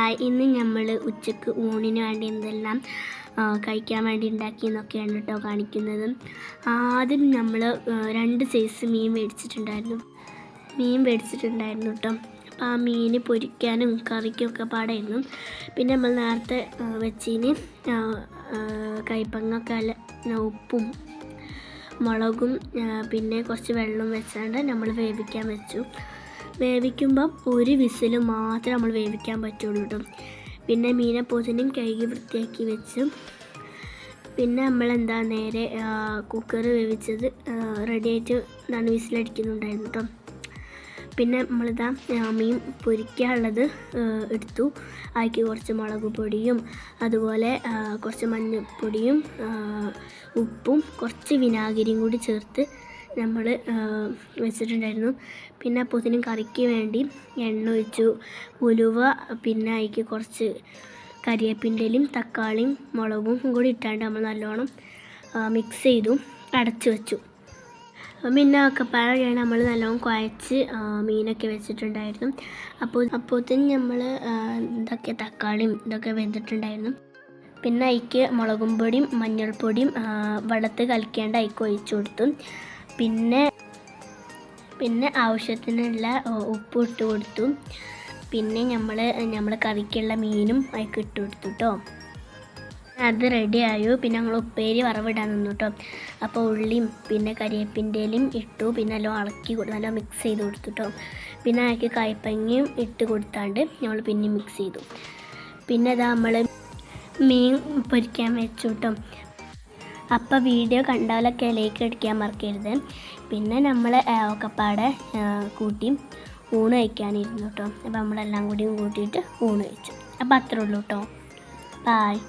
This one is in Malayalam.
ഹായ്, ഇന്ന് നമ്മൾ ഉച്ചക്ക് ഊണിന് വേണ്ടി എന്തെല്ലാം കഴിക്കാൻ വേണ്ടി ഉണ്ടാക്കിയെന്നൊക്കെയാണ് കേട്ടോ കാണിക്കുന്നത്. ആദ്യം നമ്മൾ 2 സൈസ് മീൻ മേടിച്ചിട്ടുണ്ടായിരുന്നു കേട്ടോ. അപ്പോൾ ആ മീൻ പൊരിക്കാനും കറിക്കൊക്കെ പാടായിരുന്നു. പിന്നെ നമ്മൾ നേരത്തെ വെച്ചതിന് കൈപ്പങ്ങൊക്കെ ഉപ്പും മുളകും പിന്നെ കുറച്ച് വെള്ളം വെച്ചാണ്ട് നമ്മൾ വേവിക്കാൻ വെച്ചു. വേവിക്കുമ്പം 1 വിസിൽ മാത്രമേ നമ്മൾ വേവിക്കാൻ പറ്റുള്ളൂ കേട്ടോ. പിന്നെ മീനപ്പോത്തിനും കഴുകി വൃത്തിയാക്കി വെച്ചു. പിന്നെ നമ്മളെന്താ നേരെ കുക്കർ വേവിച്ചത് റെഡിയായിട്ട് വിസിലടിക്കുന്നുണ്ടായിരുന്നു കേട്ടോ. പിന്നെ നമ്മളിതാ മീൻ പൊരിക്കാനുള്ളത് എടുത്തു. അതിലേക്ക് കുറച്ച് മുളക് പൊടിയും അതുപോലെ കുറച്ച് മഞ്ഞൾപ്പൊടിയും ഉപ്പും കുറച്ച് വിനാഗിരിയും കൂടി ചേർത്ത് നമ്മൾ വെച്ചിട്ടുണ്ടായിരുന്നു. പിന്നെ അപ്പോഴത്തേനും കറിക്ക് വേണ്ടി എണ്ണ ഒഴിച്ചു, ഉലുവ, പിന്നെ അതിലേക്ക് കുറച്ച് കരിവേപ്പിൻ്റെലും തക്കാളിയും മുളകും കൂടി ഇട്ടാണ്ട് നമ്മൾ നല്ലോണം മിക്സ് ചെയ്തു അടച്ചു വെച്ചു. പിന്നെ ഒക്കെപ്പാടാണ് നമ്മൾ നല്ലോണം കുഴച്ച് മീനൊക്കെ വെച്ചിട്ടുണ്ടായിരുന്നു. അപ്പോഴത്തേനും നമ്മൾ തക്കാളിയും ഇതൊക്കെ വെന്തിട്ടുണ്ടായിരുന്നു. പിന്നെ അതിലേക്ക് മുളകും പൊടിയും മഞ്ഞൾപ്പൊടിയും വെള്ളത്ത് കലക്കേണ്ട അതിലേക്ക് ഒഴിച്ചു കൊടുത്തു. പിന്നെ ആവശ്യത്തിനുള്ള ഉപ്പ് ഇട്ട് കൊടുത്തു. പിന്നെ നമ്മൾ കറിക്കുള്ള മീനും അതിലേക്ക് ഇട്ട് കൊടുത്തു കേട്ടോ. അത് റെഡിയായി. പിന്നെ ഞങ്ങൾ ഉപ്പേരി വറവിടാൻ നിന്നു കേട്ടോ. അപ്പോൾ ഉള്ളിയും പിന്നെ കരിവേപ്പിൻ്റെലും ഇട്ടു. പിന്നെ നല്ലോണം ഇളക്കി നല്ല മിക്സ് ചെയ്ത് കൊടുത്തു കേട്ടോ. പിന്നെ അതിലേക്ക് കൈപ്പങ്ങയും ഇട്ട് കൊടുത്താണ്ട് നമ്മൾ പിന്നെ മിക്സ് ചെയ്തു. പിന്നെ അതാ നമ്മൾ മീൻ പൊരിക്കാൻ വെച്ചു കേട്ടോ. അപ്പോൾ വീഡിയോ കണ്ടാലൊക്കെ ലൈക്ക് അടിക്കാൻ മറക്കരുത്. പിന്നെ നമ്മൾ ഒക്കെപ്പാടെ കൂട്ടി ഊണ് കഴിക്കാനിരുന്നു കേട്ടോ. അപ്പോൾ നമ്മളെല്ലാം കൂടിയും കൂട്ടിയിട്ട് ഊണ് കഴിച്ചു. അപ്പോൾ അത്രേ ഉള്ളൂ കേട്ടോ. ബായ്.